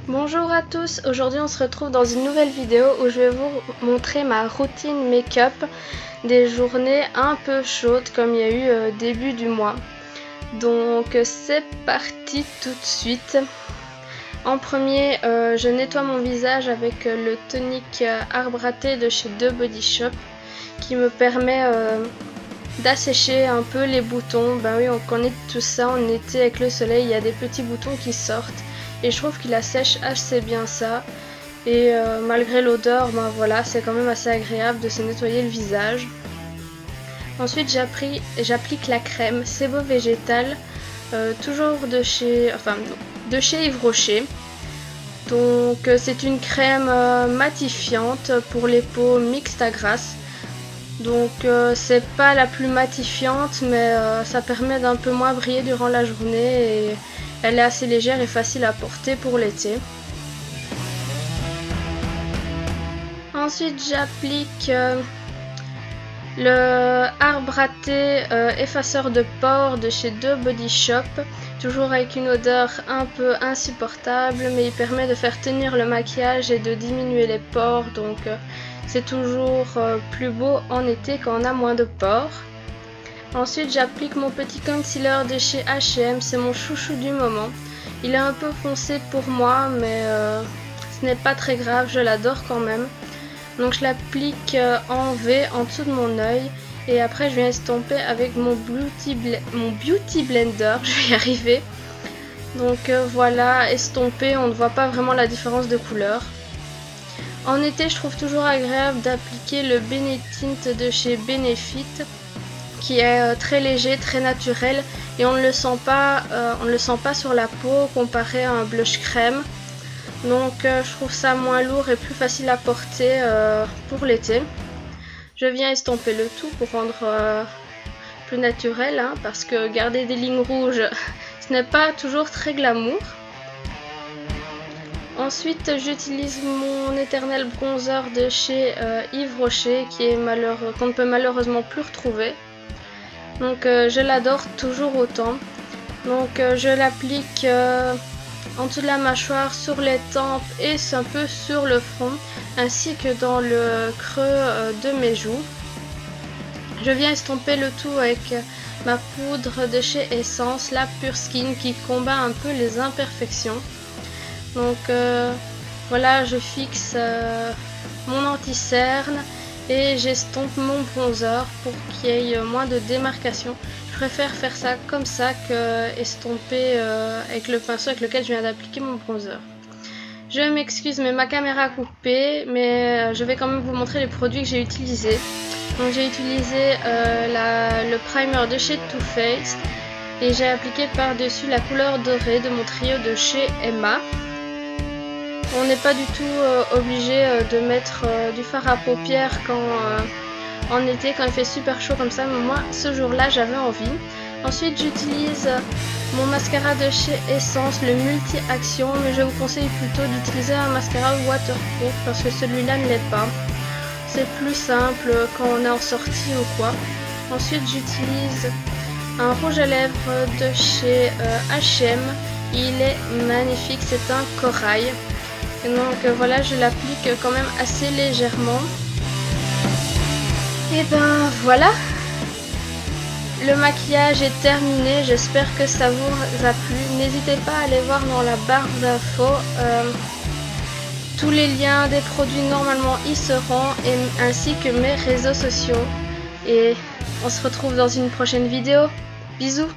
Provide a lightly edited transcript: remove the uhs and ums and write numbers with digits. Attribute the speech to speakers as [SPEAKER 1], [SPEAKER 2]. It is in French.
[SPEAKER 1] Bonjour à tous, aujourd'hui on se retrouve dans une nouvelle vidéo où je vais vous montrer ma routine make-up des journées un peu chaudes comme il y a eu début du mois. Donc c'est parti tout de suite. En premier, je nettoie mon visage avec le tonique Arbre à thé de chez The Body Shop qui me permet d'assécher un peu les boutons. Ben oui, on connaît tout ça en été avec le soleil, il y a des petits boutons qui sortent. Et je trouve qu'il assèche assez bien ça. Et malgré l'odeur, ben voilà, c'est quand même assez agréable de se nettoyer le visage. Ensuite, j'applique la crème Sebo Végétal, toujours de chez Yves Rocher. Donc c'est une crème matifiante pour les peaux mixtes à grasse. Donc c'est pas la plus matifiante, mais ça permet d'un peu moins briller durant la journée et elle est assez légère et facile à porter pour l'été. Ensuite j'applique le Arbre à thé effaceur de pores de chez The Body Shop, toujours avec une odeur un peu insupportable, mais il permet de faire tenir le maquillage et de diminuer les pores, donc c'est toujours plus beau en été quand on a moins de pores. Ensuite j'applique mon petit concealer de chez H&M, c'est mon chouchou du moment. Il est un peu foncé pour moi, mais ce n'est pas très grave, je l'adore quand même. Donc je l'applique en V en dessous de mon œil et après je viens estomper avec mon Beauty Blender, je vais y arriver. Donc voilà, estompé, on ne voit pas vraiment la différence de couleur. En été je trouve toujours agréable d'appliquer le Benetint de chez Benefit qui est très léger, très naturel et on ne le sent pas sur la peau comparé à un blush crème. Donc je trouve ça moins lourd et plus facile à porter pour l'été. Je viens estomper le tout pour rendre plus naturel, hein, parce que garder des lignes rouges ce n'est pas toujours très glamour. Ensuite j'utilise mon éternel bronzer de chez Yves Rocher qu'on ne peut malheureusement plus retrouver. Donc je l'adore toujours autant. Donc je l'applique en dessous de la mâchoire, sur les tempes et un peu sur le front, ainsi que dans le creux de mes joues. Je viens estomper le tout avec ma poudre de chez Essence, la Pure Skin, qui combat un peu les imperfections. Donc voilà, je fixe mon anti-cerne et j'estompe mon bronzer pour qu'il y ait moins de démarcation. Je préfère faire ça comme ça que estomper avec le pinceau avec lequel je viens d'appliquer mon bronzer. Je m'excuse mais ma caméra a coupé, mais je vais quand même vous montrer les produits que j'ai utilisés. Donc j'ai utilisé le primer de chez Too Faced et j'ai appliqué par-dessus la couleur dorée de mon trio de chez Emma. On n'est pas du tout obligé de mettre du fard à paupières en été quand il fait super chaud comme ça, mais moi ce jour-là j'avais envie. Ensuite j'utilise mon mascara de chez Essence, le multi-action, mais je vous conseille plutôt d'utiliser un mascara waterproof parce que celui-là ne l'est pas. C'est plus simple quand on est en sortie ou quoi. Ensuite j'utilise un rouge à lèvres de chez H&M, il est magnifique, c'est un corail. Et donc voilà, je l'applique quand même assez légèrement. Et ben voilà, le maquillage est terminé, j'espère que ça vous a plu. N'hésitez pas à aller voir dans la barre d'infos, tous les liens des produits normalement y seront, ainsi que mes réseaux sociaux. Et on se retrouve dans une prochaine vidéo, bisous.